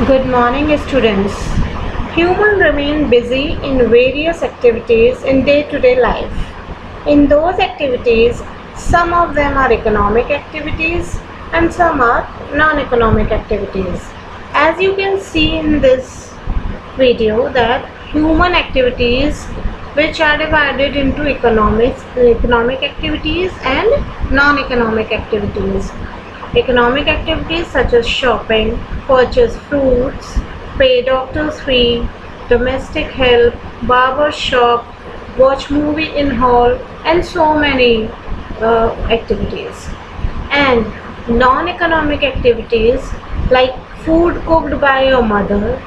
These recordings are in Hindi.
Good morning, students. Humans remain busy in various activities in day-to-day life. In those activities, some of them are economic activities and some are non-economic activities. As you can see in this video that human activities which are divided into economic activities and non-economic activities. Economic activities such as shopping, purchase fruits, pay doctor's fee, domestic help, barber shop, watch movie in hall, and so many activities. And non-economic activities like food cooked by your mother,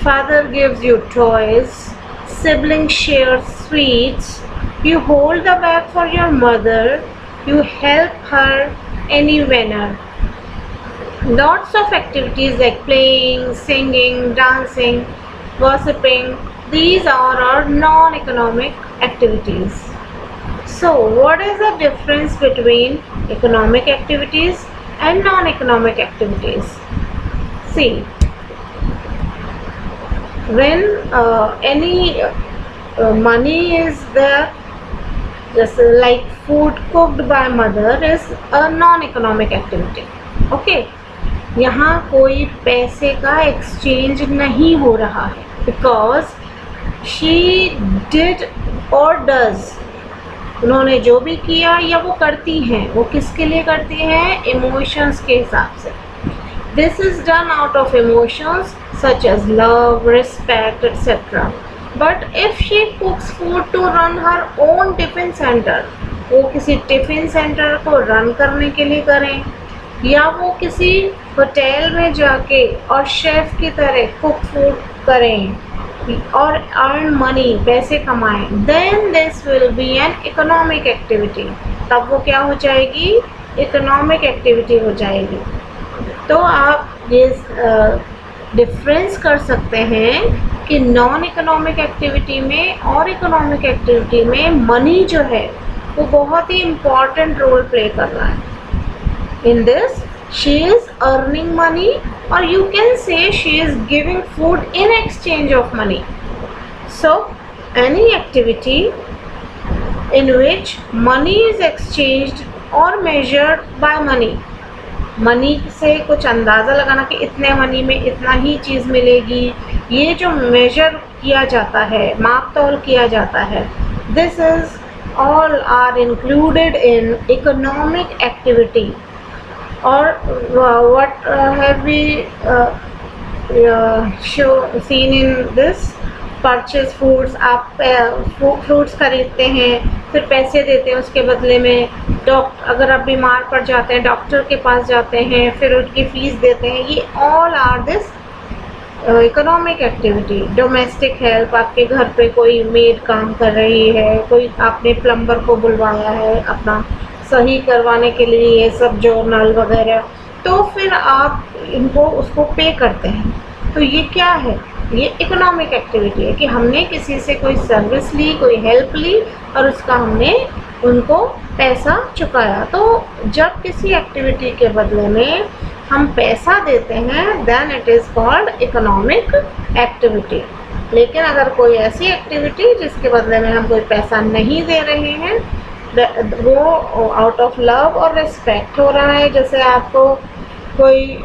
father gives you toys, sibling shares sweets, you hold the bag for your mother, you help her any manner. Lots of activities like playing, singing, dancing, gossiping, these are our non-economic activities. So what is the difference between economic activities and non-economic activities? See, when any money is there, just like food cooked by mother is a non-economic activity. Okay, यहाँ कोई पैसे का एक्सचेंज नहीं हो रहा है बिकॉज शी डिड और डज, उन्होंने जो भी किया या वो करती हैं वो किसके लिए करती हैं, इमोशंस के हिसाब से. This is done out of emotions such as love, respect etcetera. But if she cooks food to run her own tiffin centre, वो किसी टिफिन सेंटर को रन करने के लिए करें या वो किसी होटल में जाके और शेफ की तरह कुक फूड करें और अर्न मनी, पैसे कमाएं, then this will be an economic activity. तब वो क्या हो जाएगी, इकोनॉमिक एक्टिविटी हो जाएगी. तो आप ये डिफरेंस कर सकते हैं कि नॉन इकोनॉमिक एक्टिविटी में और इकोनॉमिक एक्टिविटी में मनी जो है वो बहुत ही इम्पॉर्टेंट रोल प्ले कर रहा है. In this, she is earning money, or you can say she is giving food in exchange of money. So, any activity in which money is exchanged or measured by money. Money से कुछ अंदाज़ा लगाना कि इतने मनी में इतना ही चीज़ मिलेगी, ये जो मेजर किया जाता है, माप तौल किया जाता है, this is all are included in economic activity. Or what have we seen in this purchase foods. आप फ्रूट्स खरीदते हैं, फिर पैसे देते हैं उसके बदले में. अगर आप बीमार पड़ जाते हैं डॉक्टर के पास जाते हैं, फिर उनकी फ़ीस देते हैं. ये all are this economic activity. Domestic help, आपके घर पे कोई मेड काम कर रही है, कोई आपने प्लम्बर को बुलवाया है अपना सही करवाने के लिए, ये सब जो नल वगैरह, तो फिर आप इनको उसको पे करते हैं. तो ये क्या है, ये इकोनॉमिक एक्टिविटी है कि हमने किसी से कोई सर्विस ली, कोई हेल्प ली और उसका हमने उनको पैसा चुकाया. तो जब किसी एक्टिविटी के बदले में हम पैसा देते हैं then it is called economic activity. लेकिन अगर कोई ऐसी एक्टिविटी जिसके बदले में हम कोई पैसा नहीं दे रहे हैं, वो आउट ऑफ लव और रिस्पेक्ट हो रहा है. जैसे आपको कोई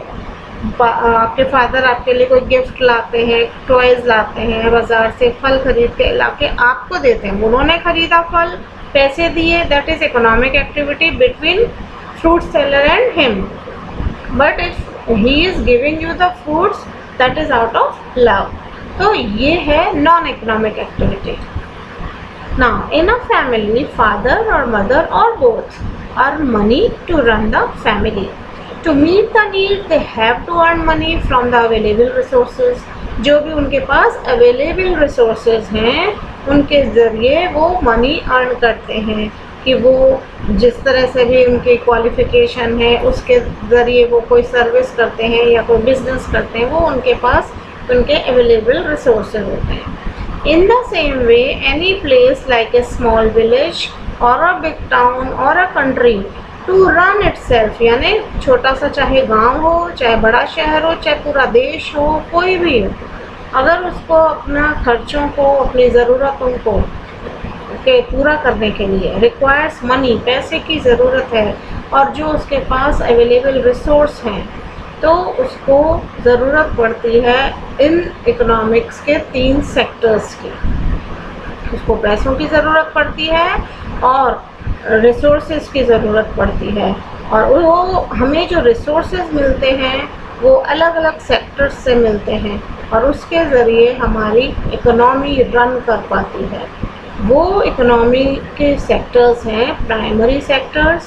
आपके फादर आपके लिए कोई गिफ्ट लाते हैं, टॉयज़ लाते हैं, बाज़ार से फल खरीद के लाके आपको देते हैं, उन्होंने ख़रीदा फल, पैसे दिए, that is economic activity between fruit seller and him. But if he is giving you the fruits that is out of love. तो ये है non economic activity. Now, in a family, father or mother or both earn money to run the family. To meet the need, they have to earn money from the available resources. जो भी उनके पास available resources हैं, उनके ज़रिए वो मनी अर्न करते हैं कि वो जिस तरह से भी उनकी क्वालिफ़िकेशन है उसके ज़रिए वो कोई सर्विस करते हैं या कोई बिज़नेस करते हैं, वो उनके पास उनके available resources होते हैं. In the same way, any place like a small village or a big town or a country to run itself, यानी छोटा सा चाहे गांव हो, चाहे बड़ा शहर हो, चाहे पूरा देश हो, कोई भी हो, अगर उसको अपना खर्चों को, अपनी ज़रूरतों को के पूरा करने के लिए रिक्वायर्स मनी, पैसे की ज़रूरत है, और जो उसके पास अवेलेबल रिसोर्स हैं, तो उसको ज़रूरत पड़ती है इन इकोनॉमिक्स के 3 सेक्टर्स की। उसको पैसों की ज़रूरत पड़ती है और रिसोर्सेज की ज़रूरत पड़ती है, और वो हमें जो रिसोर्सेज मिलते हैं वो अलग अलग सेक्टर्स से मिलते हैं, और उसके ज़रिए हमारी इकोनॉमी रन कर पाती है। वो इकोनॉमी के सेक्टर्स हैं primary sectors,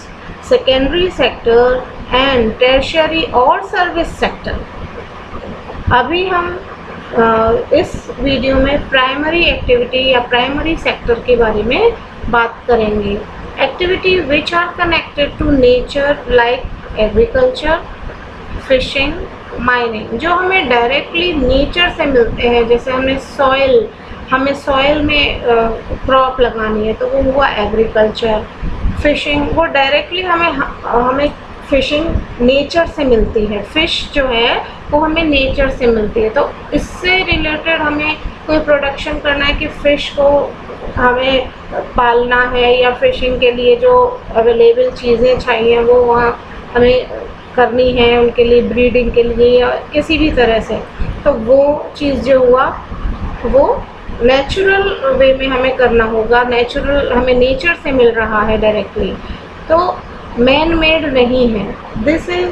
secondary sector and tertiary और सर्विस सेक्टर। अभी हम इस वीडियो में प्राइमरी एक्टिविटी या प्राइमरी सेक्टर के बारे में बात करेंगे। Activity which are connected to nature like agriculture, fishing, mining, जो हमें डायरेक्टली नेचर से मिलते हैं। जैसे हमें सॉइल में क्रॉप लगानी है तो वो हुआ एग्रीकल्चर। फिशिंग, वो डायरेक्टली हमें फिशिंग नेचर से मिलती है, फ़िश जो है वो हमें नेचर से मिलती है। तो इससे रिलेटेड हमें कोई प्रोडक्शन करना है कि फ़िश को हमें पालना है, या फिशिंग के लिए जो अवेलेबल चीज़ें चाहिए वो वहाँ हमें करनी है, उनके लिए ब्रीडिंग के लिए या किसी भी तरह से, तो वो चीज़ जो हुआ वो नेचुरल वे में हमें करना होगा। नेचुरल, हमें नेचर से मिल रहा है डायरेक्टली, तो मैन मेड नहीं है। This is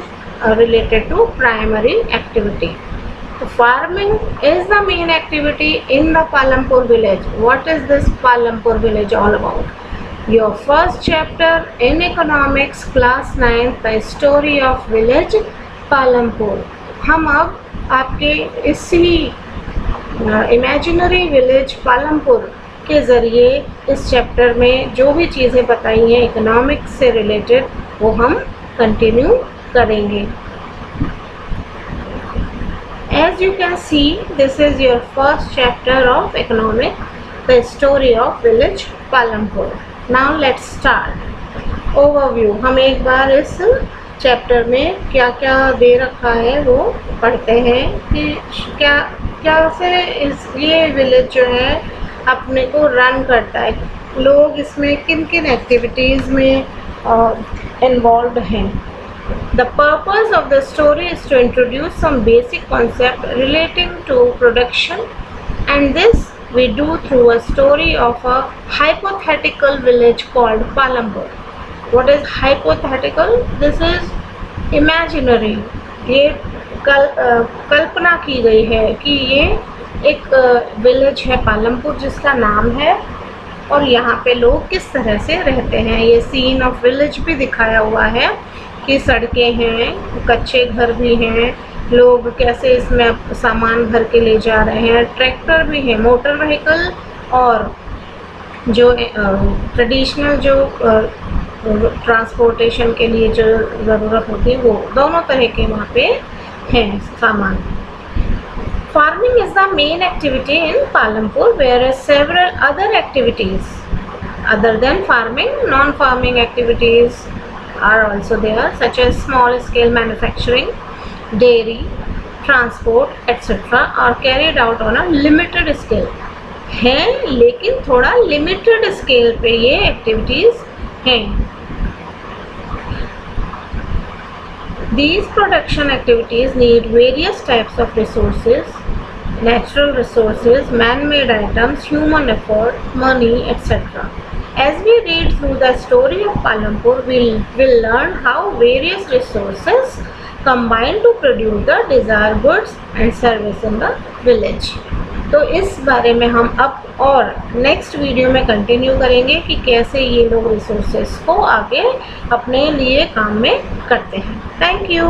related to primary activity. Farming is the main activity in the Palampur village. What is this Palampur village all about? Your first chapter in economics, class 9, the story of village Palampur. हम अब आपके इसी इमेजिनरी विलेज पालमपुर के ज़रिए इस चैप्टर में जो भी चीज़ें बताई हैं इकोनॉमिक्स से रिलेटेड वो हम कंटिन्यू करेंगे। As you can see, this is your first chapter of economics, the story of village Palampur. Now let's start. Overview. हम एक बार इस चैप्टर में क्या क्या दे रखा है वो पढ़ते हैं कि क्या से ये विलेज जो है अपने को रन करता है, लोग इसमें किन किन एक्टिविटीज़ में इन्वॉल्व हैं। The purpose of the story is to introduce some basic concept relating to production, and this we do through a story of a hypothetical village called Palampur. What is hypothetical? This is imaginary. ये कल्पना की गई है कि ये एक विलेज है पालमपुर जिसका नाम है, और यहाँ पे लोग किस तरह से रहते हैं। ये सीन ऑफ विलेज भी दिखाया हुआ है कि सड़कें हैं, कच्चे घर भी हैं, लोग कैसे इसमें सामान भर के ले जा रहे हैं, ट्रैक्टर भी है, मोटर व्हीकल, और जो ट्रेडिशनल जो ट्रांसपोर्टेशन के लिए जो ज़रूरत होती है वो दोनों तरह के वहाँ पे हैं सामान। Farming is the main activity in Palampur, whereas several other activities other than farming, non-farming activities are also there, such as small scale manufacturing, dairy, transport, etc. are carried out on a limited scale. हैं लेकिन थोड़ा limited scale पे ये activities हैं। These production activities need various types of resources, natural resources, man-made items, human effort, money, etc. As we read through the story of Palampur, we'll learn how various resources combine to produce the desired goods and service in the village. तो इस बारे में हम अब और नेक्स्ट वीडियो में कंटिन्यू करेंगे कि कैसे ये लोग रिसोर्सेस को आगे अपने लिए काम में करते हैं। Thank you.